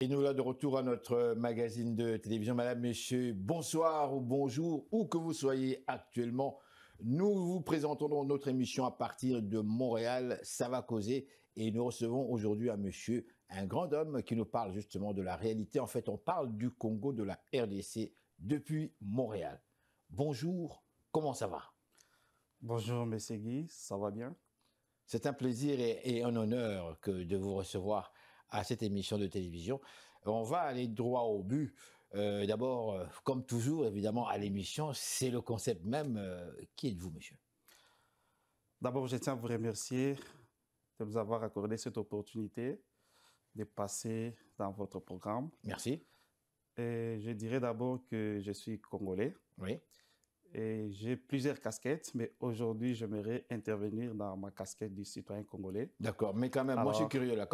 Et nous voilà de retour à notre magazine de télévision. Madame, Monsieur, bonsoir ou bonjour, où que vous soyez actuellement. Nous vous présentons notre émission à partir de Montréal, ça va causer. Et nous recevons aujourd'hui un monsieur, un grand homme qui nous parle justement de la réalité. En fait, on parle du Congo, de la RDC, depuis Montréal. Bonjour, comment ça va? Bonjour, Monsieur Guy, ça va bien? C'est un plaisir et un honneur de vous recevoir à cette émission de télévision. On va aller droit au but. D'abord, comme toujours, évidemment, à l'émission, c'est le concept même. Qui êtes-vous, monsieur? D'abord, je tiens à vous remercier de nous avoir accordé cette opportunité de passer dans votre programme. Merci. Et je dirais d'abord que je suis congolais Oui. et j'ai plusieurs casquettes, mais aujourd'hui, j'aimerais intervenir dans ma casquette du citoyen congolais. D'accord, mais quand même, moi je suis Alors, curieux là.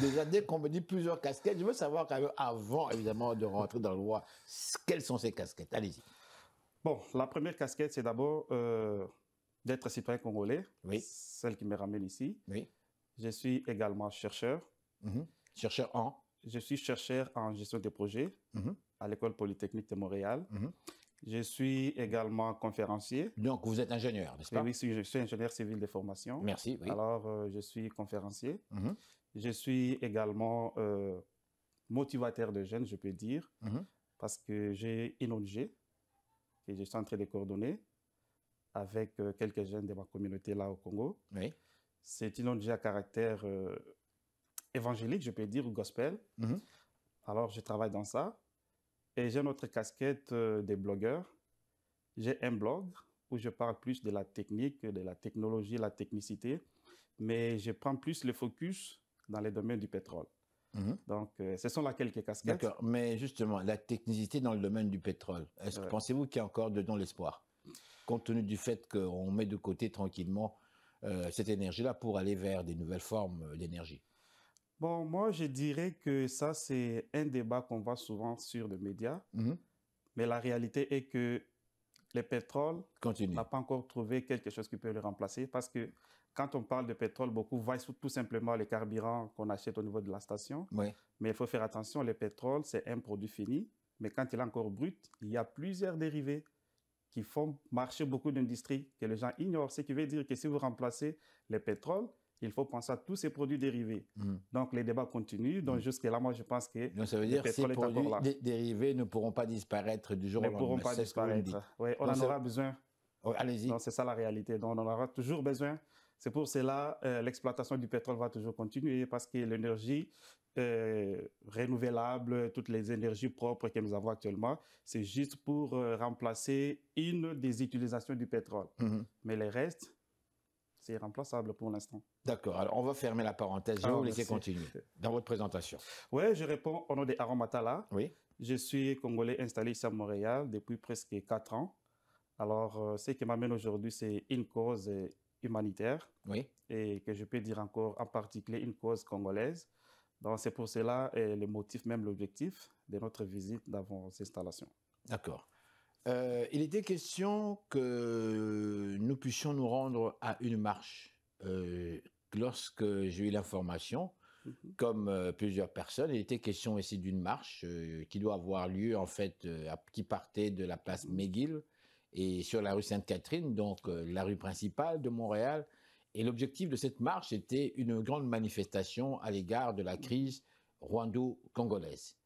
Déjà, dès qu'on me dit plusieurs casquettes, je veux savoir quand même, avant évidemment de rentrer dans le loi, quelles sont ces casquettes? Allez-y. bon, la première casquette, c'est d'abord d'être citoyen congolais, Oui, celle qui me ramène ici. oui. Je suis également chercheur. Mhm. Chercheur en. Je suis chercheur en gestion des projets Mhm. à l'École polytechnique de Montréal. Mhm. Je suis également conférencier. Donc vous êtes ingénieur, n'est-ce Oui, oui, pas? je suis ingénieur civil de formation. Merci, oui. Alors, je suis conférencier. Mhm. Je suis également motivateur de jeunes, je peux dire, Mhm. parce que j'ai une ONG que je suis en train de coordonner avec quelques jeunes de ma communauté là au Congo. Oui. C'est une ONG à caractère évangélique, je peux dire, ou gospel. Mhm. Alors, je travaille dans ça. Et j'ai notre casquette des blogueurs. J'ai un blog où je parle plus de la technique, de la technologie, la technicité, mais je prends plus le focus dans les domaines du pétrole. Mhm. Donc, ce sont là quelques casquettes. D'accord, mais justement, la technicité dans le domaine du pétrole, est-ce que Ouais. pensez-vous qu'il y a encore dedans l'espoir, compte tenu du fait qu'on met de côté tranquillement cette énergie-là pour aller vers des nouvelles formes d'énergie? Bon, moi, je dirais que ça, c'est un débat qu'on voit souvent sur les médias, Mhm. mais la réalité est que le pétrole n'a Continue. pas encore trouvé quelque chose qui peut le remplacer parce que quand on parle de pétrole, beaucoup voient tout simplement les carburants qu'on achète au niveau de la station. Oui. Mais il faut faire attention, le pétrole, c'est un produit fini, mais quand il est encore brut, il y a plusieurs dérivés qui font marcher beaucoup d'industries que les gens ignorent. Ce qui veut dire que si vous remplacez le pétrole, il faut penser à tous ces produits dérivés. Mhm. Donc, les débats continuent. Donc, jusque-là, moi, je pense que Donc ça veut le dire que ces pétrole est encore produits là. dérivés ne pourront pas disparaître du jour Ne au pourront lendemain. pas C'est ce que vous me dites. disparaître. Oui, on Donc en aura besoin. oh, Donc, allez-y. c'est ça la réalité. Donc, on en aura toujours besoin. C'est pour cela l'exploitation du pétrole va toujours continuer parce que l'énergie renouvelable, toutes les énergies propres que nous avons actuellement, c'est juste pour remplacer une des utilisations du pétrole. Mhm. Mais le reste, c'est irremplaçable pour l'instant. D'accord, alors on va fermer la parenthèse. Je vais Ah, vous laisser merci. continuer dans votre présentation. Oui, je réponds au nom de Aaron Matala. Oui. Je suis Congolais installé ici à Montréal depuis presque 4 ans. Alors, ce qui m'amène aujourd'hui, c'est une cause humanitaire Oui. et que je peux dire encore en particulier une cause congolaise. Donc, c'est pour cela le motif, même l'objectif de notre visite dans vos installations. D'accord. Il était question que nous puissions nous rendre à une marche. Lorsque j'ai eu l'information, Mhm. comme plusieurs personnes, il était question aussi d'une marche qui doit avoir lieu, en fait, qui partait de la place Mhm. McGill et sur la rue Sainte-Catherine, donc la rue principale de Montréal. Et l'objectif de cette marche était une grande manifestation à l'égard de la crise rwando-congolaise.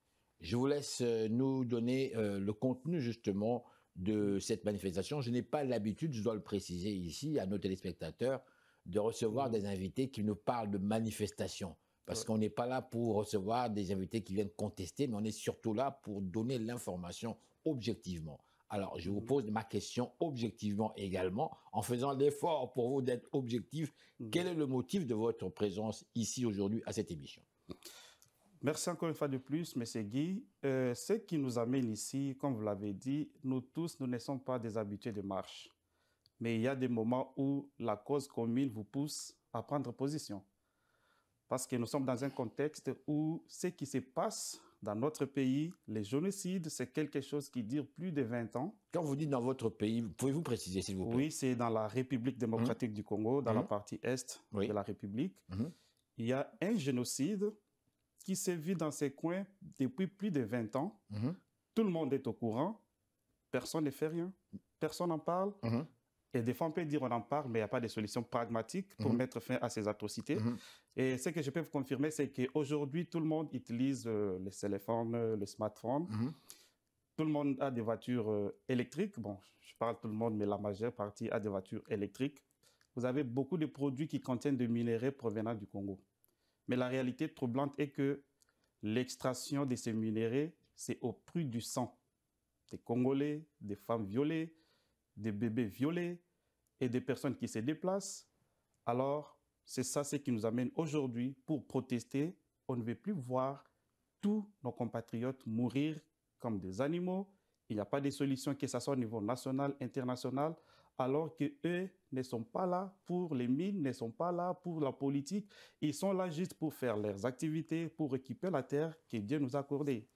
Je vous laisse nous donner le contenu justement de cette manifestation. Je n'ai pas l'habitude, je dois le préciser ici à nos téléspectateurs, de recevoir Mhm. des invités qui nous parlent de manifestation. Parce Ouais. qu'on n'est pas là pour recevoir des invités qui viennent contester, mais on est surtout là pour donner l'information objectivement. Alors, je vous Mhm. pose ma question objectivement également, en faisant l'effort pour vous d'être objectif. Quel Mhm. est le motif de votre présence ici aujourd'hui à cette émission? Merci encore une fois de plus, Monsieur Guy. Ce qui nous amène ici, comme vous l'avez dit, nous tous, nous ne sommes pas des habitués de marche. Mais il y a des moments où la cause commune vous pousse à prendre position. Parce que nous sommes dans un contexte où ce qui se passe dans notre pays, les génocides, c'est quelque chose qui dure plus de 20 ans. Quand vous dites dans votre pays, pouvez-vous préciser, s'il vous plaît? Oui, c'est dans la République Hum, démocratique du Congo, dans la hum, partie est de oui. la République. Hum, Il y a un génocide qui sévit dans ces coins depuis plus de 20 ans. Mhm. Tout le monde est au courant. Personne ne fait rien. Personne n'en parle. Mhm. Et des fois, on peut dire on en parle, mais il n'y a pas de solution pragmatique pour mettre fin à ces atrocités. Et ce que je peux vous confirmer, c'est qu'aujourd'hui, tout le monde utilise les téléphones, le smartphone. Tout le monde a des voitures électriques. Bon, je parle tout le monde, mais la majeure partie a des voitures électriques. Vous avez beaucoup de produits qui contiennent des minéraux provenant du Congo. Mais la réalité troublante est que l'extraction de ces minéraux, c'est au prix du sang. Des Congolais, des femmes violées, des bébés violés et des personnes qui se déplacent. Alors, c'est ça ce qui nous amène aujourd'hui pour protester. On ne veut plus voir tous nos compatriotes mourir comme des animaux. Il n'y a pas de solution, que ce soit au niveau national, international, alors qu'eux ne sont pas là pour les mines, ne sont pas là pour la politique. Ils sont là juste pour faire leurs activités, pour récupérer la terre que Dieu nous a accordée.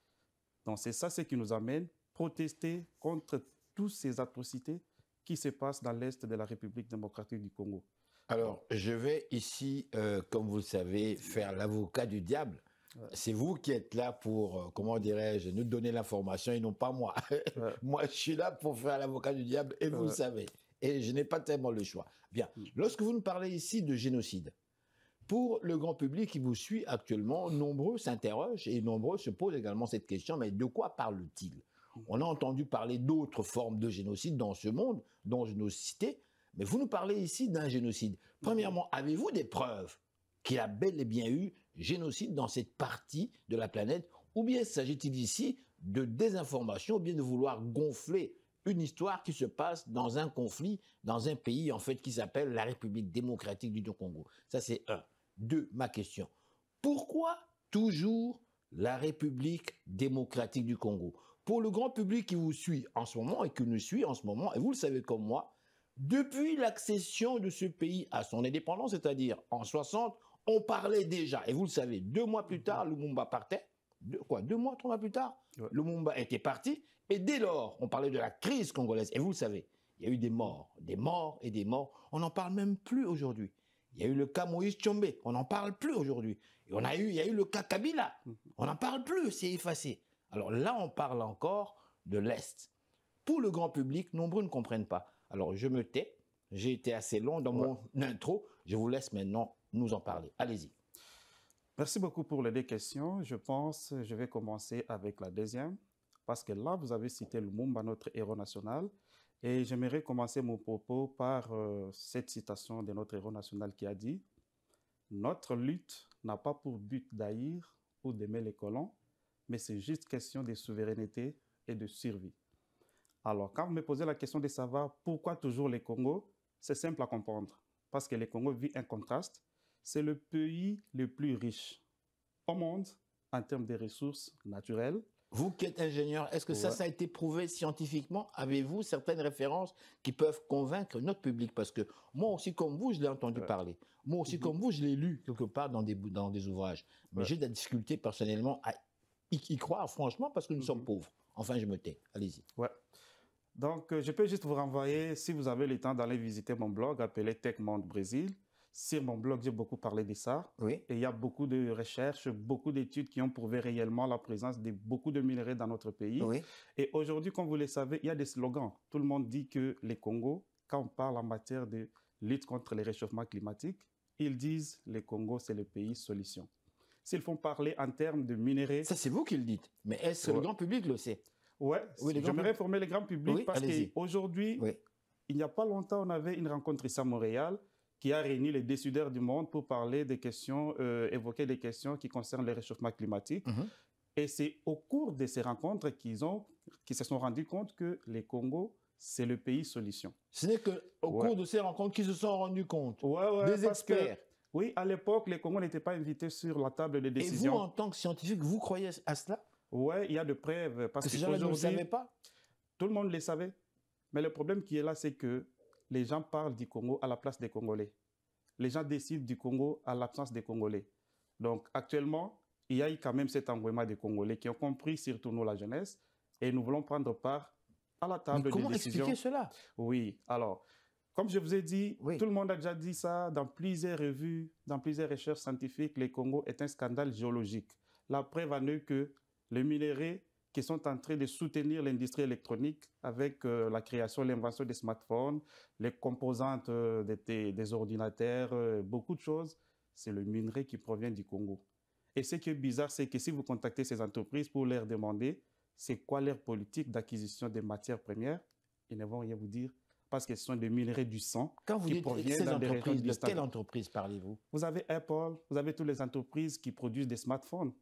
Donc c'est ça ce qui nous amène protester contre toutes ces atrocités qui se passent dans l'Est de la République démocratique du Congo. Alors, je vais ici, comme vous le savez, faire l'avocat du diable. Ouais. C'est vous qui êtes là pour, comment dirais-je, nous donner l'information et non pas moi. Ouais. Moi, je suis là pour faire l'avocat du diable et vous le savez. Et je n'ai pas tellement le choix. Bien, lorsque vous nous parlez ici de génocide, pour le grand public qui vous suit actuellement, nombreux s'interrogent et nombreux se posent également cette question, mais de quoi parle-t-il? On a entendu parler d'autres formes de génocide dans ce monde, dont je n'ose citer, mais vous nous parlez ici d'un génocide. Premièrement, avez-vous des preuves qu'il y a bel et bien eu génocide dans cette partie de la planète, ou bien s'agit-il ici de désinformation, ou bien de vouloir gonfler une histoire qui se passe dans un conflit, dans un pays en fait qui s'appelle la République démocratique du Congo? Ça c'est un. Deux, ma question. Pourquoi toujours la République démocratique du Congo? Pour le grand public qui vous suit en ce moment et qui nous suit en ce moment, et vous le savez comme moi, depuis l'accession de ce pays à son indépendance, c'est-à-dire en 60, on parlait déjà, et vous le savez, 2 mois plus tard, Lumumba partait. 2 mois, 3 mois plus tard, ouais. Lumumba était parti, et dès lors, on parlait de la crise congolaise, et vous le savez, il y a eu des morts et des morts, on n'en parle même plus aujourd'hui. Il y a eu le cas Moïse Tshombe, on n'en parle plus aujourd'hui. Et il y a eu le cas Kabila, on n'en parle plus, c'est effacé. Alors là, on parle encore de l'Est. Pour le grand public, nombreux ne comprennent pas. Alors je me tais, j'ai été assez long dans mon intro, je vous laisse maintenant nous en parler. Allez-y. Merci beaucoup pour les 2 questions. Je pense que je vais commencer avec la deuxième, parce que là, vous avez cité Lumumba, notre héros national, et j'aimerais commencer mon propos par cette citation de notre héros national qui a dit « Notre lutte n'a pas pour but d'haïr ou d'aimer les colons, mais c'est juste question de souveraineté et de survie. » Alors, quand vous me posez la question de savoir pourquoi toujours les Congo, c'est simple à comprendre. Parce que le Congo vit un contraste. C'est le pays le plus riche au monde en termes de ressources naturelles. Vous qui êtes ingénieur, est-ce que ça a été prouvé scientifiquement? Avez-vous certaines références qui peuvent convaincre notre public? Parce que moi aussi, comme vous, je l'ai entendu parler. Moi aussi, comme vous, je l'ai lu quelque part dans des ouvrages. Mais j'ai de la difficulté personnellement à y croire, franchement, parce que nous sommes pauvres. Enfin, je me tais. Allez-y. Ouais. Donc, je peux juste vous renvoyer, si vous avez le temps d'aller visiter mon blog appelé Tech Monde Brésil. Sur mon blog, j'ai beaucoup parlé de ça. Oui. Et il y a beaucoup de recherches, beaucoup d'études qui ont prouvé réellement la présence de beaucoup de minerais dans notre pays. Oui. Et aujourd'hui, comme vous le savez, il y a des slogans. Tout le monde dit que les Congo, quand on parle en matière de lutte contre le réchauffement climatique, ils disent le Congo, c'est le pays solution. S'ils font parler en termes de minerais... Ça, c'est vous qui le dites. Mais est-ce que le grand public le sait? Oui, j'aimerais informer le grand public parce qu'aujourd'hui, il n'y a pas longtemps, on avait une rencontre ici à Montréal qui a réuni les décideurs du monde pour parler des questions, évoquer des questions qui concernent le réchauffement climatique. Et c'est au cours de ces rencontres qu'ils se sont rendus compte que le Congo, c'est le pays solution. Ce n'est qu'au cours de ces rencontres qu'ils se sont rendus compte. Des experts. Oui, à l'époque, les Congos n'étaient pas invités sur la table de décision. Et vous, en tant que scientifique, vous croyez à cela? Oui, il y a de preuves. Parce que ces gens-là ne le savaient pas? Tout le monde le savait. Mais le problème qui est là, c'est que les gens parlent du Congo à la place des Congolais. Les gens décident du Congo à l'absence des Congolais. Donc, actuellement, il y a eu quand même cet engouement des Congolais qui ont compris, surtout nous, la jeunesse, et nous voulons prendre part à la table de décision. Comment expliquer cela? Oui, alors, comme je vous ai dit, tout le monde a déjà dit ça dans plusieurs revues, dans plusieurs recherches scientifiques, le Congo est un scandale géologique. La preuve en est que les minéraux qui sont en train de soutenir l'industrie électronique avec la création, l'invention des smartphones, les composantes des ordinateurs, beaucoup de choses, c'est le minerai qui provient du Congo. Et ce qui est bizarre, c'est que si vous contactez ces entreprises pour leur demander c'est quoi leur politique d'acquisition des matières premières, ils ne vont rien vous dire parce que ce sont des minerais du sang Quand vous qui dites proviennent ces dans des régions entreprises, de distantes. quelle entreprise parlez-vous? Vous avez Apple, vous avez toutes les entreprises qui produisent des smartphones.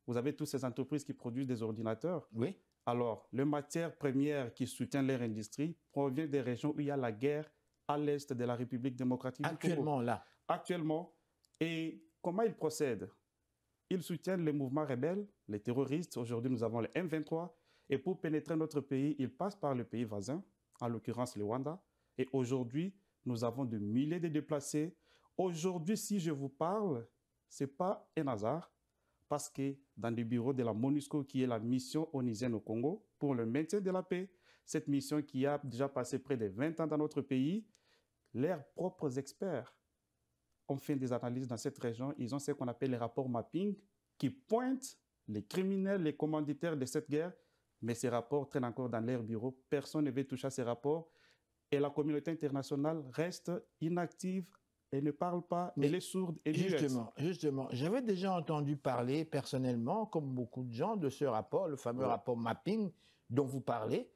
Vous avez toutes ces entreprises qui produisent des ordinateurs. Oui. Alors, les matières premières qui soutiennent leur industrie proviennent des régions où il y a la guerre à l'est de la République démocratique du Congo. Actuellement, là. Actuellement. Et comment ils procèdent? Ils soutiennent les mouvements rebelles, les terroristes. Aujourd'hui, nous avons le M23. Et pour pénétrer notre pays, ils passent par le pays voisin, en l'occurrence le Rwanda. Et aujourd'hui, nous avons des milliers de déplacés. Aujourd'hui, si je vous parle, ce n'est pas un hasard. Parce que dans les bureaux de la MONUSCO, qui est la mission onusienne au Congo, pour le maintien de la paix, cette mission qui a déjà passé près de 20 ans dans notre pays, leurs propres experts ont fait des analyses dans cette région. Ils ont ce qu'on appelle les rapports mapping, qui pointent les criminels, les commanditaires de cette guerre, mais ces rapports traînent encore dans leurs bureaux. Personne ne veut toucher à ces rapports. Et la communauté internationale reste inactive. Elle ne parle pas, elle est sourde et muette. Justement, j'avais déjà entendu parler personnellement, comme beaucoup de gens, de ce rapport, le fameux rapport mapping dont vous parlez.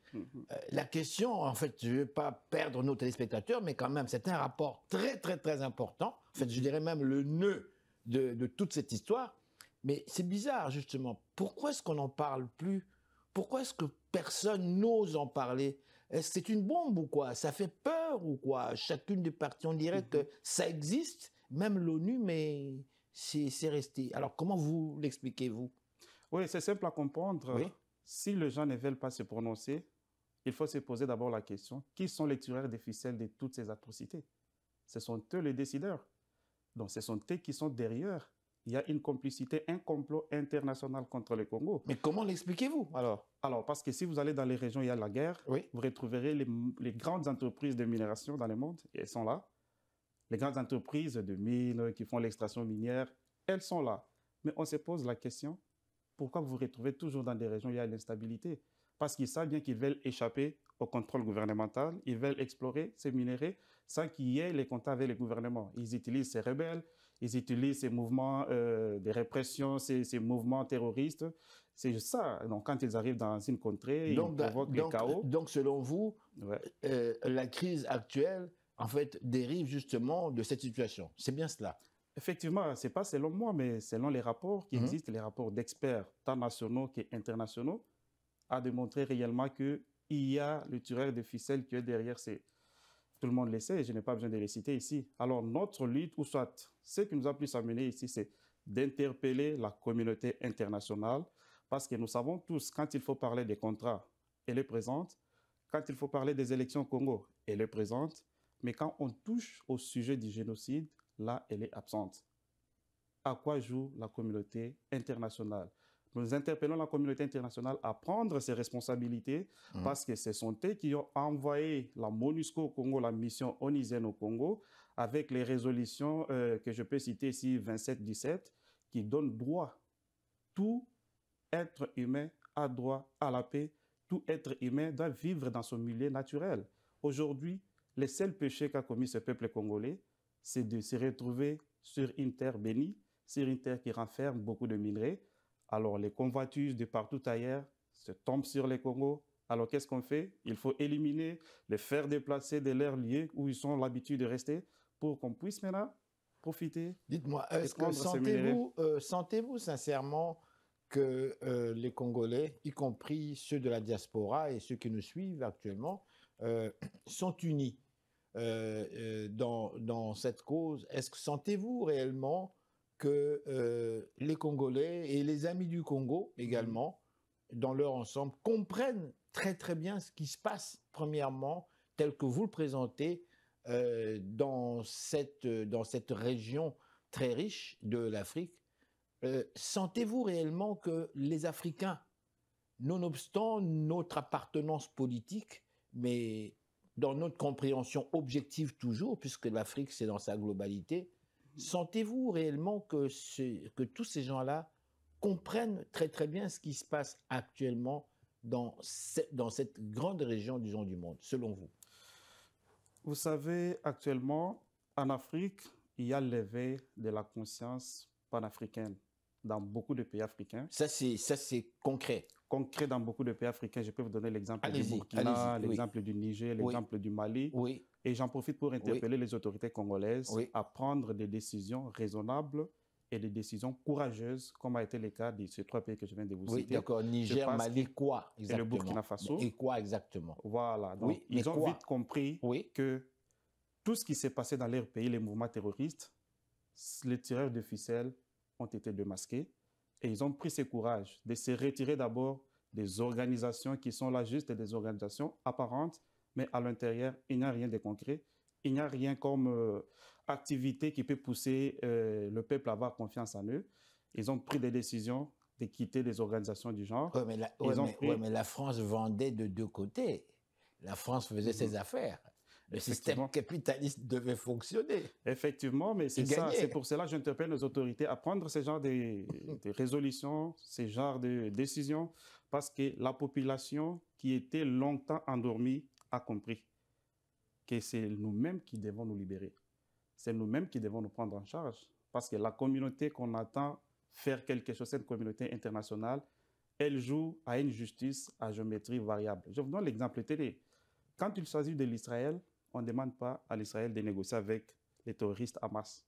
La question, en fait, je ne vais pas perdre nos téléspectateurs, mais quand même, c'est un rapport très, très, très important. En fait, je dirais même le nœud de toute cette histoire. Mais c'est bizarre, justement. Pourquoi est-ce qu'on n'en parle plus? Pourquoi est-ce que personne n'ose en parler? Est-ce que c'est une bombe ou quoi? Ça fait peur ou quoi? Chacune des parties, on dirait que ça existe, même l'ONU, mais c'est resté. Alors, comment vous l'expliquez, vous? Oui, c'est simple à comprendre. Oui. Si les gens ne veulent pas se prononcer, il faut se poser d'abord la question, qui sont les tireurs des ficelles de toutes ces atrocités? Ce sont eux les décideurs. Donc, ce sont eux qui sont derrière. Il y a une complicité, un complot international contre le Congo. Mais comment l'expliquez-vous alors, parce que si vous allez dans les régions où il y a la guerre, oui, vous retrouverez les grandes entreprises de minération dans le monde, et elles sont là. Les grandes entreprises de mines qui font l'extraction minière, elles sont là. Mais on se pose la question, pourquoi vous vous retrouvez toujours dans des régions où il y a l'instabilité? Parce qu'ils savent bien qu'ils veulent échapper au contrôle gouvernemental, ils veulent explorer ces minéraux sans qu'il y ait les contacts avec le gouvernement. Ils utilisent ces rebelles, ils utilisent ces mouvements de répression, ces mouvements terroristes. C'est ça. Donc, quand ils arrivent dans une contrée, ils provoquent le chaos. Donc, selon vous, la crise actuelle, en fait, dérive justement de cette situation. C'est bien cela? Effectivement, ce n'est pas selon moi, mais selon les rapports qui existent, les rapports d'experts, tant nationaux qu'internationaux, a démontré réellement qu'il y a le tireur de ficelle qui est derrière ces... Tout le monde le sait et je n'ai pas besoin de les citer ici. Alors, notre lutte, ou soit ce qui nous a plus amené ici, c'est d'interpeller la communauté internationale parce que nous savons tous, quand il faut parler des contrats, elle est présente. Quand il faut parler des élections au Congo, elle est présente. Mais quand on touche au sujet du génocide, là, elle est absente. À quoi joue la communauté internationale? Nous interpellons la communauté internationale à prendre ses responsabilités parce que ce sont eux qui ont envoyé la MONUSCO au Congo, la mission onusienne au Congo, avec les résolutions que je peux citer ici, 27-17, qui donnent droit. Tout être humain a droit à la paix. Tout être humain doit vivre dans son milieu naturel. Aujourd'hui, le seul péché qu'a commis ce peuple congolais, c'est de se retrouver sur une terre bénie, sur une terre qui renferme beaucoup de minerais. Alors, les convoitises de partout ailleurs se tombent sur les Congos. Alors, qu'est-ce qu'on fait? Il faut éliminer, les faire déplacer de leur lieu où ils ont l'habitude de rester pour qu'on puisse maintenant profiter. Dites-moi, est-ce que sentez-vous sincèrement que les Congolais, y compris ceux de la diaspora et ceux qui nous suivent actuellement, sont unis dans cette cause? Est-ce que sentez-vous réellement que les Congolais et les amis du Congo également, dans leur ensemble, comprennent très très bien ce qui se passe, premièrement, tel que vous le présentez, dans cette région très riche de l'Afrique? Sentez-vous réellement que les Africains, nonobstant notre appartenance politique, mais dans notre compréhension objective toujours, puisque l'Afrique c'est dans sa globalité, sentez-vous réellement que tous ces gens-là comprennent très très bien ce qui se passe actuellement dans cette grande région, disons, du monde, selon vous? Vous savez, actuellement, en Afrique, il y a l'éveil de la conscience panafricaine dans beaucoup de pays africains. Ça, c'est concret. Concret dans beaucoup de pays africains, je peux vous donner l'exemple du Allez-y, Burkina, allez-y, oui. l'exemple du Niger, Oui. l'exemple du Mali. Oui, Et j'en profite pour interpeller les autorités congolaises Oui. à prendre des décisions raisonnables et des décisions courageuses, comme a été le cas de ces 3 pays que je viens de vous oui, citer. d'accord. Niger, pense Mali, quoi Et le exactement? Burkina Faso. Et quoi exactement? Voilà. Donc, Oui, mais ils ont quoi? vite compris Oui. que tout ce qui s'est passé dans leur pays, les mouvements terroristes, les tireurs de ficelles ont été démasqués et ils ont pris ce courage de se retirer d'abord des organisations qui sont là juste des organisations apparentes, mais à l'intérieur, il n'y a rien de concret. Il n'y a rien comme activité qui peut pousser le peuple à avoir confiance en eux. Ils ont pris des décisions de quitter des organisations du genre. Oui, mais la France vendait de 2 côtés. La France faisait ses affaires. Le système capitaliste devait fonctionner. Effectivement, mais c'est ça. C'est pour cela que j'interpelle les autorités à prendre ce genre de résolutions, ce genre de décisions, parce que la population qui était longtemps endormie a compris que c'est nous-mêmes qui devons nous libérer. C'est nous-mêmes qui devons nous prendre en charge. Parce que la communauté qu'on attend faire quelque chose, cette communauté internationale, elle joue à une justice à géométrie variable. Je vous donne l'exemple télé. Quand il s'agit de l'Israël, on ne demande pas à l'Israël de négocier avec les terroristes Hamas.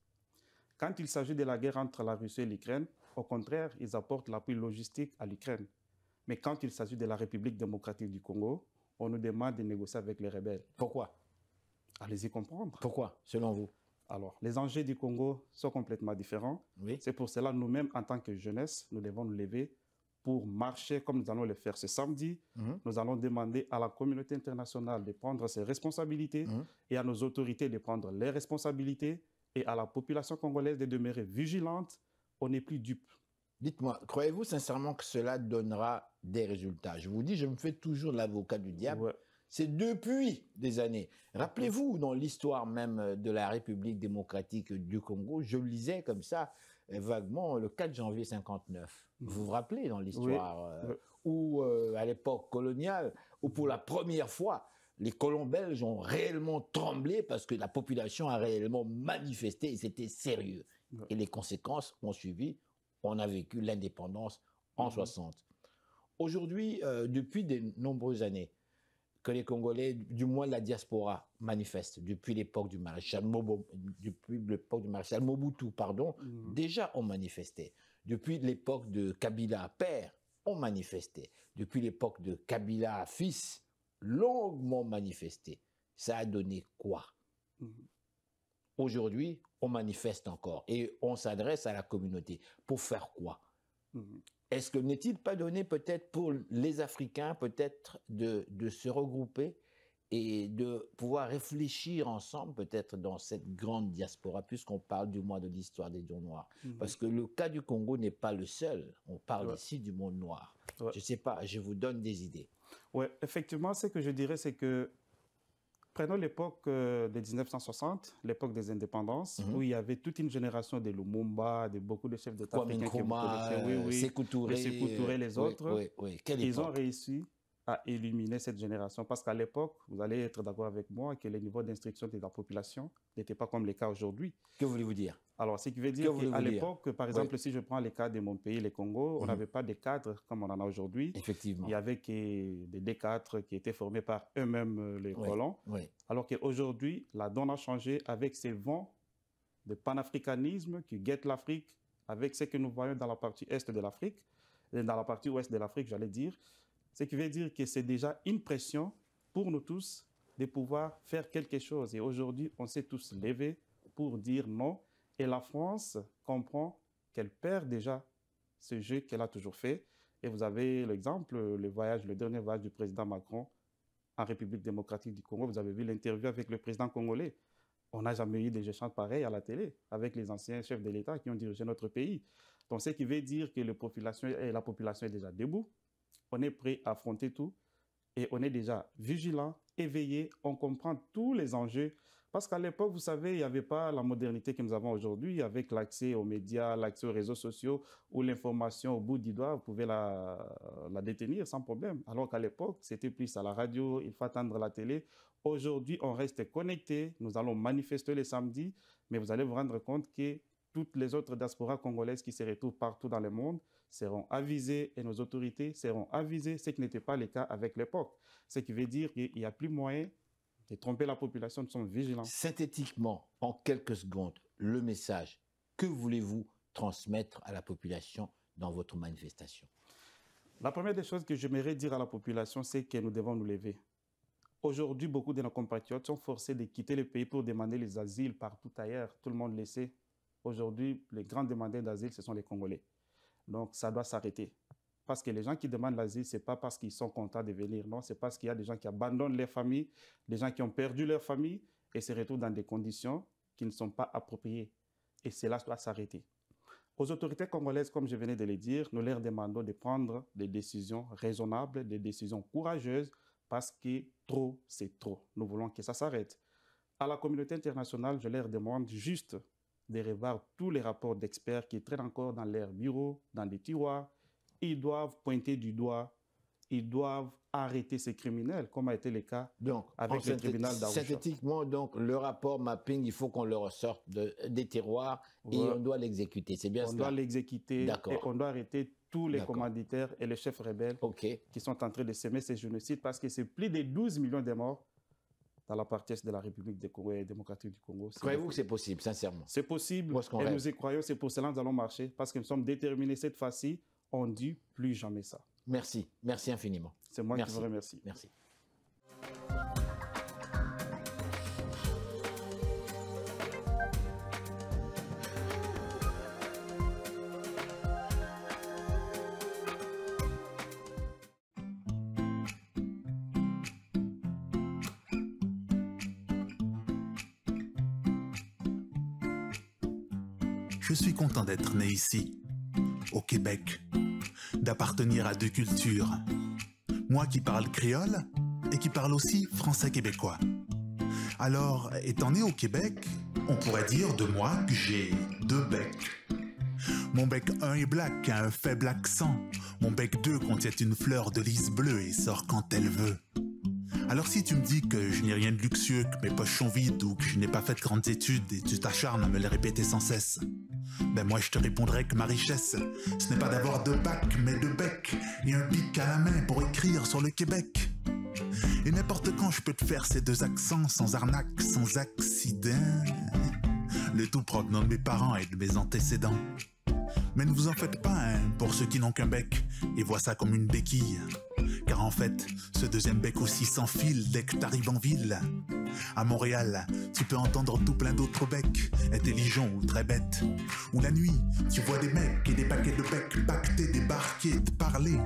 Quand il s'agit de la guerre entre la Russie et l'Ukraine, au contraire, ils apportent l'appui logistique à l'Ukraine. Mais quand il s'agit de la République démocratique du Congo, on nous demande de négocier avec les rebelles. Pourquoi? Allez-y comprendre. Pourquoi, selon vous? Alors, les enjeux du Congo sont complètement différents. Oui. C'est pour cela, nous-mêmes, en tant que jeunesse, nous devons nous lever pour marcher comme nous allons le faire ce samedi. Nous allons demander à la communauté internationale de prendre ses responsabilités et à nos autorités de prendre les responsabilités et à la population congolaise de demeurer vigilante. On n'est plus dupe. Dites-moi, croyez-vous sincèrement que cela donnera des résultats? Je vous dis, je me fais toujours l'avocat du diable. Ouais. C'est depuis des années. Rappelez-vous, dans l'histoire même de la République démocratique du Congo, je lisais comme ça, vaguement, le 4 janvier 59. Vous vous rappelez dans l'histoire où, à l'époque coloniale, où pour la première fois, les colons belges ont réellement tremblé parce que la population a réellement manifesté et c'était sérieux. Et les conséquences ont suivi. On a vécu l'indépendance en 60. Aujourd'hui, depuis de nombreuses années, que les Congolais, du moins la diaspora, manifestent depuis l'époque du maréchal Mobutu, déjà ont manifesté. Depuis l'époque de Kabila père, ont manifesté. Depuis l'époque de Kabila fils, longuement manifesté. Ça a donné quoi? Aujourd'hui, on manifeste encore et on s'adresse à la communauté. Pour faire quoi? Est-ce que n'est-il pas donné peut-être pour les Africains peut-être de se regrouper et de pouvoir réfléchir ensemble peut-être dans cette grande diaspora, puisqu'on parle du mois de l'histoire des Dions noirs? Parce que le cas du Congo n'est pas le seul. On parle ici du monde noir. Je ne sais pas, je vous donne des idées. Oui, effectivement, ce que je dirais, c'est que prenons l'époque de 1960, l'époque des indépendances, où il y avait toute une génération de Lumumba, de beaucoup de chefs d'État africains que vous connaissez, Sékou Touré, les autres. Ils ont réussi à éliminer cette génération parce qu'à l'époque, vous allez être d'accord avec moi, que le niveau d'instruction de la population n'était pas comme les cas aujourd'hui. Que voulez-vous dire? Alors, ce qui veut dire qu'à l'époque, par exemple, si je prends le cas de mon pays, le Congo, on n'avait pas de cadres comme on en a aujourd'hui. Effectivement. Il y avait des cadres qui étaient formés par eux-mêmes, les colons. Alors qu'aujourd'hui, la donne a changé avec ces vents de panafricanisme qui guettent l'Afrique, avec ce que nous voyons dans la partie est de l'Afrique, dans la partie ouest de l'Afrique, j'allais dire. Ce qui veut dire que c'est déjà une pression pour nous tous de pouvoir faire quelque chose. Et aujourd'hui, on s'est tous levés pour dire non. Et la France comprend qu'elle perd déjà ce jeu qu'elle a toujours fait. Et vous avez l'exemple, le dernier voyage du président Macron en République démocratique du Congo. Vous avez vu l'interview avec le président congolais. On n'a jamais eu des échanges pareils à la télé avec les anciens chefs de l'État qui ont dirigé notre pays. Donc, ce qui veut dire que la population est déjà debout. On est prêt à affronter tout et on est déjà vigilant, éveillé. On comprend tous les enjeux Parce qu'à l'époque, vous savez, il n'y avait pas la modernité que nous avons aujourd'hui, avec l'accès aux médias, l'accès aux réseaux sociaux, où l'information au bout du doigt, vous pouvez la détenir sans problème. Alors qu'à l'époque, c'était plus à la radio, il faut attendre la télé. Aujourd'hui, on reste connecté, nous allons manifester le samedi, mais vous allez vous rendre compte que toutes les autres diasporas congolaises qui se retrouvent partout dans le monde seront avisées et nos autorités seront avisées, ce qui n'était pas le cas avec l'époque. Ce qui veut dire qu'il n'y a plus moyen de tromper la population, nous sommes vigilants. Synthétiquement, en quelques secondes, le message, que voulez-vous transmettre à la population dans votre manifestation? La première des choses que j'aimerais dire à la population, c'est que nous devons nous lever. Aujourd'hui, beaucoup de nos compatriotes sont forcés de quitter le pays pour demander les asiles partout ailleurs. Tout le monde le sait. Aujourd'hui, les grands demandeurs d'asile, ce sont les Congolais. Donc, ça doit s'arrêter. Parce que les gens qui demandent l'asile, ce n'est pas parce qu'ils sont contents de venir. Non, c'est parce qu'il y a des gens qui abandonnent leur famille, des gens qui ont perdu leur famille et se retrouvent dans des conditions qui ne sont pas appropriées. Et cela doit s'arrêter. Aux autorités congolaises, comme je venais de le dire, nous leur demandons de prendre des décisions raisonnables, des décisions courageuses, parce que trop, c'est trop. Nous voulons que ça s'arrête. À la communauté internationale, je leur demande juste de revoir tous les rapports d'experts qui traînent encore dans leurs bureaux, dans des tiroirs. Ils doivent pointer du doigt, ils doivent arrêter ces criminels, comme a été le cas donc, avec le tribunal d'Arusha. Synthétiquement, donc, le rapport mapping, il faut qu'on le ressorte des tiroirs et on doit l'exécuter. C'est bien ça? On doit l'exécuter et on doit arrêter tous les commanditaires et les chefs rebelles qui sont en train de semer ces génocides parce que c'est plus de 12 millions de morts dans la partie est de la République démocratique du Congo. Croyez-vous que c'est possible, sincèrement? C'est possible et nous y croyons, c'est pour cela que nous allons marcher parce que nous sommes déterminés cette fois-ci. On ne dit plus jamais ça. Merci, merci infiniment. C'est moi qui vous remercie. Merci. Je suis content d'être né ici, au Québec, d'appartenir à deux cultures. Moi qui parle créole et qui parle aussi français québécois. Alors, étant né au Québec, on pourrait dire de moi que j'ai deux becs. Mon bec 1 est black, a un faible accent. Mon bec 2 contient une fleur de lys bleue et sort quand elle veut. Alors si tu me dis que je n'ai rien de luxueux, que mes poches sont vides ou que je n'ai pas fait de grandes études et tu t'acharnes à me les répéter sans cesse, ben moi je te répondrai que ma richesse, ce n'est pas d'avoir deux bacs, mais deux becs et un bic à la main pour écrire sur le Québec. Et n'importe quand je peux te faire ces deux accents sans arnaque, sans accident. Le tout provenant de mes parents et de mes antécédents. Mais ne vous en faites pas, hein, pour ceux qui n'ont qu'un bec et voient ça comme une béquille. Car en fait, ce deuxième bec aussi s'enfile dès que t'arrives en ville. À Montréal, tu peux entendre tout plein d'autres becs, intelligents ou très bêtes. Ou la nuit, tu vois des mecs et des paquets de becs pactés, débarquer, te parler.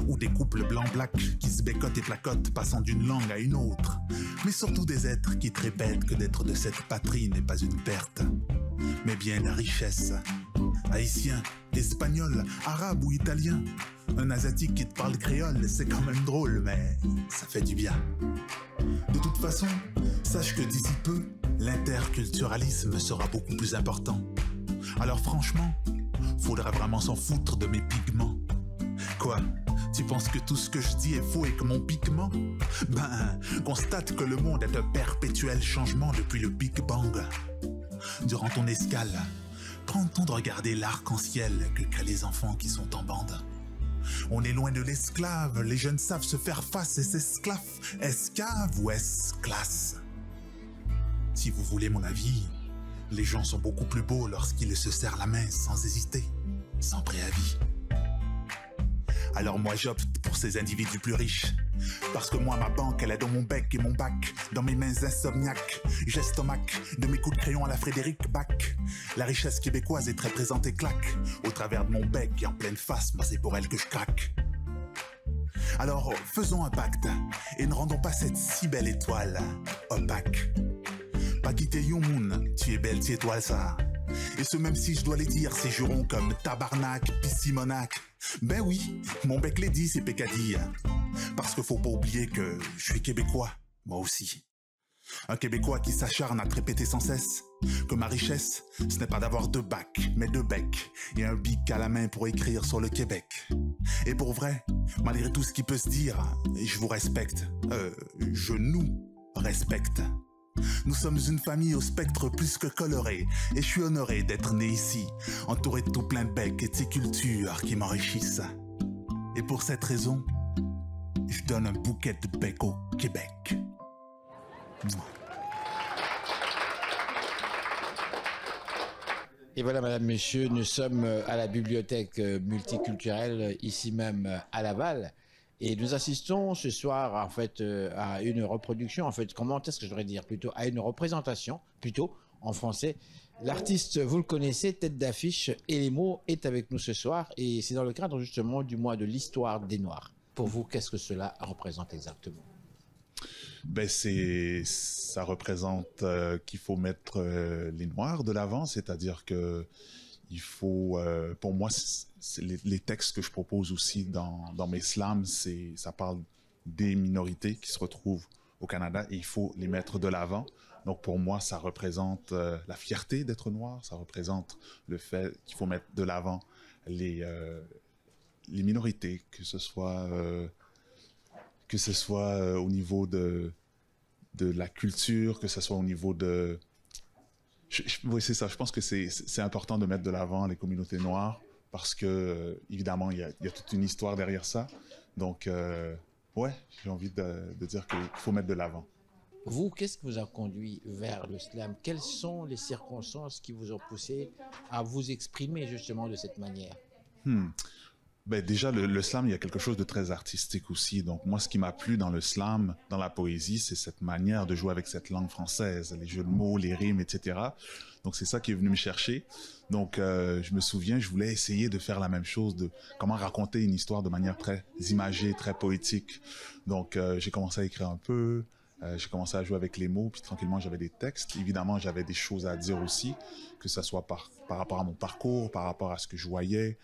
Ou des couples blanc-black qui se bécotent et placotent, passant d'une langue à une autre. Mais surtout des êtres qui te répètent que d'être de cette patrie n'est pas une perte, mais bien la richesse. Haïtien, espagnol, arabe ou italien. Un asiatique qui te parle créole, c'est quand même drôle, mais ça fait du bien. De toute façon, sache que d'ici peu, l'interculturalisme sera beaucoup plus important. Alors franchement, faudra vraiment s'en foutre de mes pigments. Quoi? Tu penses que tout ce que je dis est faux et que mon pigment? Ben, constate que le monde est un perpétuel changement depuis le Big Bang. Durant ton escale, prends le temps de regarder l'arc-en-ciel que créent les enfants qui sont en bande. On est loin de l'esclave, les jeunes savent se faire face et s'esclaffent. Escave ou esclasse? Si vous voulez mon avis, les gens sont beaucoup plus beaux lorsqu'ils se serrent la main sans hésiter, sans préavis. Alors moi j'opte pour ces individus plus riches. Parce que moi ma banque elle est dans mon bec et mon bac, dans mes mains insomniaques, j'estomac de mes coups de crayon à la Frédéric Bach. La richesse québécoise est très présente et claque au travers de mon bec et en pleine face, moi c'est pour elle que je craque. Alors faisons un pacte et ne rendons pas cette si belle étoile opaque. Pas quitter Yomoun, tu es belle, tu étoile ça. Et ce même si je dois les dire, ces jurons comme tabarnak, pissimonac. Ben oui, mon bec les dit, c'est pécadille. Parce que faut pas oublier que je suis québécois, moi aussi. Un Québécois qui s'acharne à te répéter sans cesse que ma richesse, ce n'est pas d'avoir 2 bacs, mais 2 becs et un bic à la main pour écrire sur le Québec. Et pour vrai, malgré tout ce qui peut se dire, je vous respecte. Je nous respecte. Nous sommes une famille au spectre plus que coloré, et je suis honoré d'être né ici, entouré de tout plein de becs et de ces cultures qui m'enrichissent. Et pour cette raison, je donne un bouquet de becs au Québec. Et voilà, madame, monsieur, nous sommes à la bibliothèque multiculturelle, ici même à Laval. Et nous assistons ce soir, en fait, à une reproduction, en fait, comment est-ce que je devrais dire, plutôt à une représentation, plutôt, en français. L'artiste, vous le connaissez, tête d'affiche, Elémo est avec nous ce soir. Et c'est dans le cadre, justement, du mois de l'histoire des Noirs. Pour vous, qu'est-ce que cela représente exactement? Ben ça représente qu'il faut mettre les Noirs de l'avant, c'est-à-dire que il faut, pour moi, les textes que je propose aussi dans mes slams, ça parle des minorités qui se retrouvent au Canada et il faut les mettre de l'avant. Donc pour moi, ça représente la fierté d'être noir, ça représente le fait qu'il faut mettre de l'avant les minorités, que ce soit au niveau de la culture, que ce soit au niveau de... Oui, c'est ça. Je pense que c'est important de mettre de l'avant les communautés noires parce que, évidemment, il y a toute une histoire derrière ça. Donc, ouais, j'ai envie de dire qu'il faut mettre de l'avant. Vous, qu'est-ce qui vous a conduit vers le slam? Quelles sont les circonstances qui vous ont poussé à vous exprimer justement de cette manière? Ben déjà, le slam, il y a quelque chose de très artistique aussi. Donc moi, ce qui m'a plu dans le slam, dans la poésie, c'est cette manière de jouer avec cette langue française, les jeux de mots, les rimes, etc. Donc c'est ça qui est venu me chercher. Donc je me souviens, je voulais essayer de faire la même chose, de comment raconter une histoire de manière très imagée, très poétique. Donc j'ai commencé à écrire un peu, j'ai commencé à jouer avec les mots, puis tranquillement j'avais des textes. Évidemment, j'avais des choses à dire aussi, que ce soit par rapport à mon parcours, par rapport à ce que je voyais,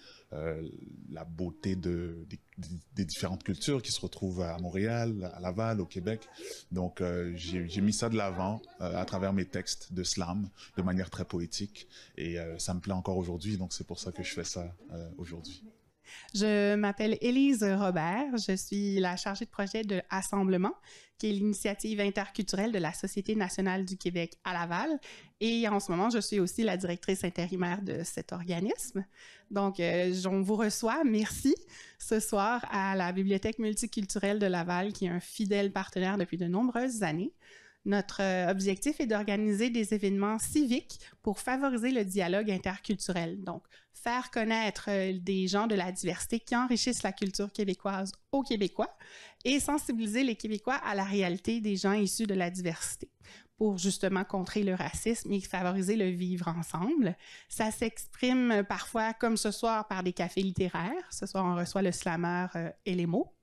la beauté des différentes cultures qui se retrouvent à Montréal, à Laval, au Québec. Donc, j'ai mis ça de l'avant à travers mes textes de slam, de manière très poétique. Et ça me plaît encore aujourd'hui, donc c'est pour ça que je fais ça aujourd'hui. Je m'appelle Élise Robert, je suis la chargée de projet de Assemblement, qui est l'initiative interculturelle de la Société nationale du Québec à Laval. Et en ce moment, je suis aussi la directrice intérimaire de cet organisme. Donc, on vous reçoit, merci, ce soir à la Bibliothèque multiculturelle de Laval, qui est un fidèle partenaire depuis de nombreuses années. Notre objectif est d'organiser des événements civiques pour favoriser le dialogue interculturel. Donc, faire connaître des gens de la diversité qui enrichissent la culture québécoise aux Québécois et sensibiliser les Québécois à la réalité des gens issus de la diversité pour justement contrer le racisme et favoriser le vivre ensemble. Ça s'exprime parfois, comme ce soir, par des cafés littéraires. Ce soir, on reçoit le slammer Elémo.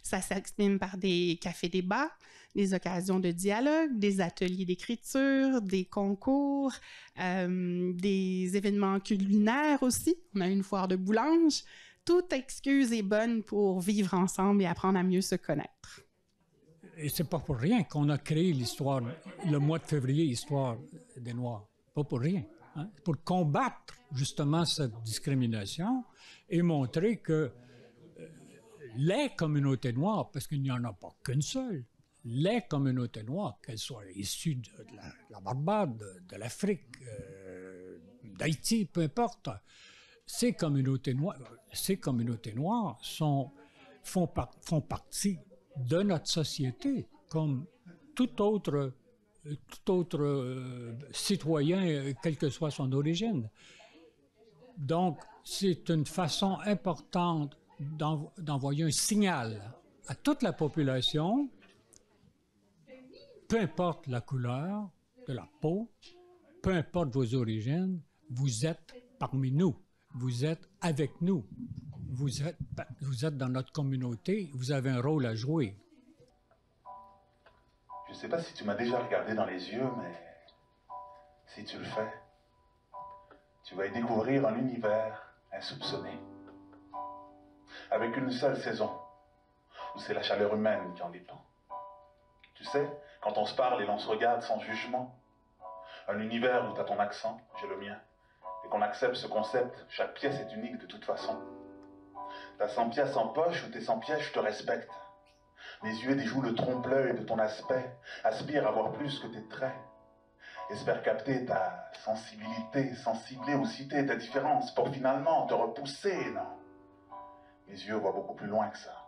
Ça s'exprime par des cafés-débats, des occasions de dialogue, des ateliers d'écriture, des concours, des événements culinaires aussi. On a une foire de boulange. Toute excuse est bonne pour vivre ensemble et apprendre à mieux se connaître. Et c'est pas pour rien qu'on a créé l'histoire, le mois de février, Histoire des Noirs. Pas pour rien. Hein? Pour combattre justement cette discrimination et montrer que les communautés noires, parce qu'il n'y en a pas qu'une seule, les communautés noires, qu'elles soient issues de la Barbade, de l'Afrique, d'Haïti, peu importe, ces communautés noires font partie de notre société comme tout autre citoyen, quelle que soit son origine. Donc, c'est une façon importante d'envoyer un signal à toute la population, peu importe la couleur de la peau, peu importe vos origines, vous êtes parmi nous, vous êtes avec nous, vous êtes dans notre communauté, vous avez un rôle à jouer. Je ne sais pas si tu m'as déjà regardé dans les yeux, mais si tu le fais, tu vas y découvrir un univers insoupçonné. Avec une seule saison, où c'est la chaleur humaine qui en dépend. Tu sais, quand on se parle et l'on se regarde sans jugement. Un univers où tu as ton accent, j'ai le mien. Et qu'on accepte ce concept, chaque pièce est unique de toute façon. T'as 100 pièces en poche ou t'es sans pièces, je te respecte. Mes yeux déjouent le trompe-l'œil de ton aspect, aspire à voir plus que tes traits. Espère capter ta sensibilité, sans cibler ou citer ta différence pour finalement te repousser, non. Mes yeux voient beaucoup plus loin que ça.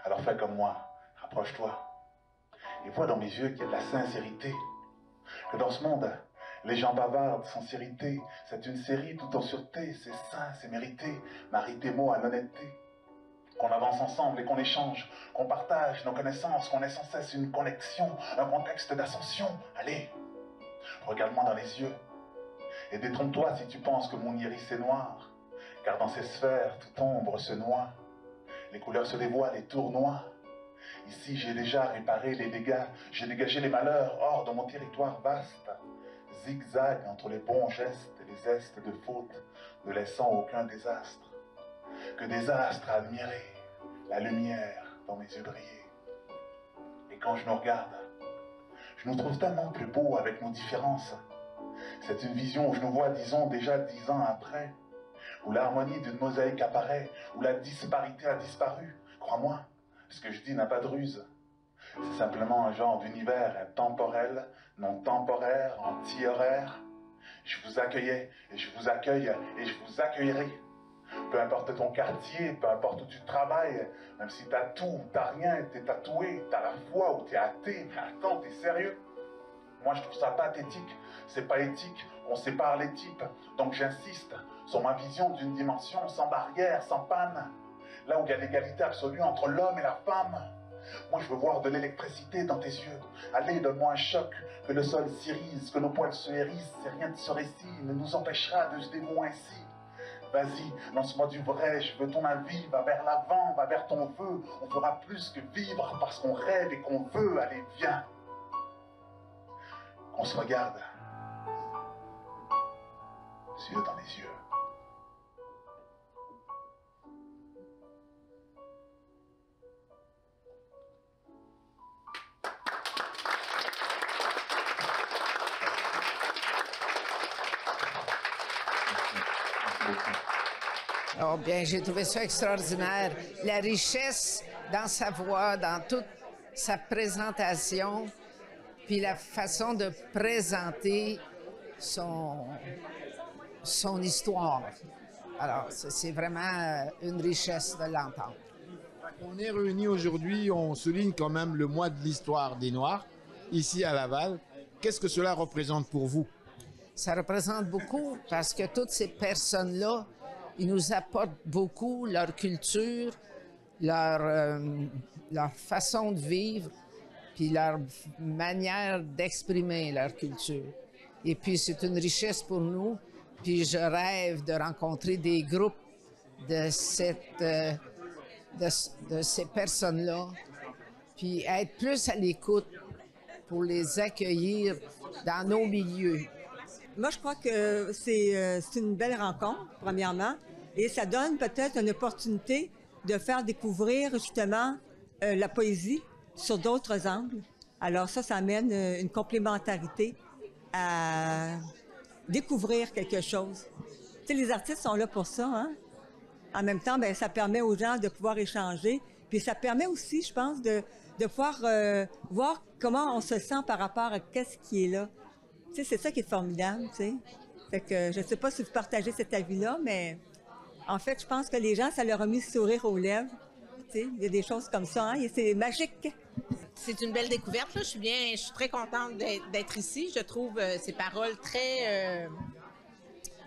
Alors fais comme moi, rapproche-toi. Et vois dans mes yeux qu'il y a de la sincérité. Que dans ce monde, les gens bavardent sans sincérité. C'est une série tout en sûreté, c'est sain, c'est mérité. Marie tes mots à l'honnêteté. Qu'on avance ensemble et qu'on échange, qu'on partage nos connaissances, qu'on ait sans cesse une connexion, un contexte d'ascension. Allez, regarde-moi dans les yeux. Et détrompe-toi si tu penses que mon iris est noir. Car dans ces sphères, toute ombre se noie. Les couleurs se dévoilent et tournoient. Ici, j'ai déjà réparé les dégâts. J'ai dégagé les malheurs hors de mon territoire vaste. Zigzag entre les bons gestes et les zestes de faute, ne laissant aucun désastre. Que des astres à admirer, la lumière dans mes yeux briller. Et quand je nous regarde, je nous trouve tellement plus beaux avec nos différences. C'est une vision où je nous vois, disons, déjà 10 ans après, où l'harmonie d'une mosaïque apparaît, où la disparité a disparu. Crois-moi, ce que je dis n'a pas de ruse. C'est simplement un genre d'univers intemporel, non temporaire, anti-horaire. Je vous accueillais, et je vous accueille, et je vous accueillerai. Peu importe ton quartier, peu importe où tu travailles, même si t'as tout ou t'as rien, t'es tatoué, t'as la foi ou t'es athée, mais attends, t'es sérieux? Moi je trouve ça pathétique, c'est pas éthique, on sépare les types, donc j'insiste sur ma vision d'une dimension sans barrière, sans panne, là où il y a l'égalité absolue entre l'homme et la femme. Moi je veux voir de l'électricité dans tes yeux, allez donne-moi un choc, que le sol s'irise, que nos poils se hérissent, et rien de ce récit ne nous empêchera de se dévouer ainsi. Vas-y, lance-moi du vrai, je veux ton avis, va vers l'avant, va vers ton vœu. On fera plus que vivre parce qu'on rêve et qu'on veut. Allez, viens. Qu'on se regarde. Les yeux dans les yeux. Oh bien, j'ai trouvé ça extraordinaire. La richesse dans sa voix, dans toute sa présentation, puis la façon de présenter son histoire. Alors, c'est vraiment une richesse de l'entendre. On est réunis aujourd'hui, on souligne quand même le mois de l'histoire des Noirs, ici à Laval. Qu'est-ce que cela représente pour vous? Ça représente beaucoup parce que toutes ces personnes-là, ils nous apportent beaucoup leur culture, leur façon de vivre, puis leur manière d'exprimer leur culture. Et puis, c'est une richesse pour nous. Puis, je rêve de rencontrer des groupes de ces personnes-là, puis être plus à l'écoute pour les accueillir dans nos milieux. Moi, je crois que c'est une belle rencontre, premièrement, et ça donne peut-être une opportunité de faire découvrir justement la poésie sur d'autres angles. Alors ça amène une complémentarité à découvrir quelque chose. Tu sais, les artistes sont là pour ça, hein? En même temps, bien, ça permet aux gens de pouvoir échanger, puis ça permet aussi, je pense, de pouvoir voir comment on se sent par rapport à qu'est-ce qui est là. Tu sais, c'est ça qui est formidable, tu sais. Fait que je ne sais pas si vous partagez cet avis-là, mais en fait, je pense que les gens, ça leur a mis le sourire aux lèvres. Tu sais, il y a des choses comme ça, hein, et c'est magique. C'est une belle découverte, là. Je suis très contente d'être ici. Je trouve ces paroles très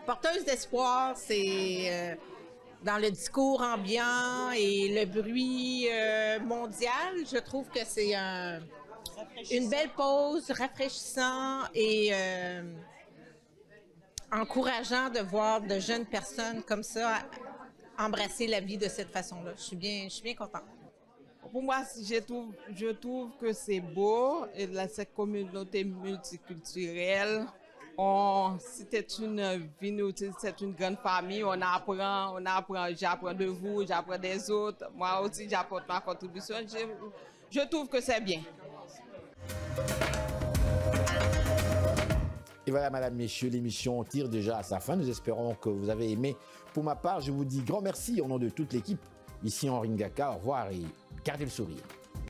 porteuses d'espoir. C'est dans le discours ambiant et le bruit mondial. Je trouve que c'est une belle pause, rafraîchissant et encourageant de voir de jeunes personnes comme ça embrasser la vie de cette façon-là. Je suis bien contente. Pour moi, je trouve que c'est beau, et là, cette communauté multiculturelle. C'est une vie, c'est une grande famille, on apprend, j'apprends de vous, j'apprends des autres. Moi aussi, j'apporte ma contribution. Je trouve que c'est bien. Et voilà, madame, messieurs, l'émission tire déjà à sa fin. Nous espérons que vous avez aimé. Pour ma part, je vous dis grand merci au nom de toute l'équipe. Ici Henri Ngaka, au revoir et gardez le sourire.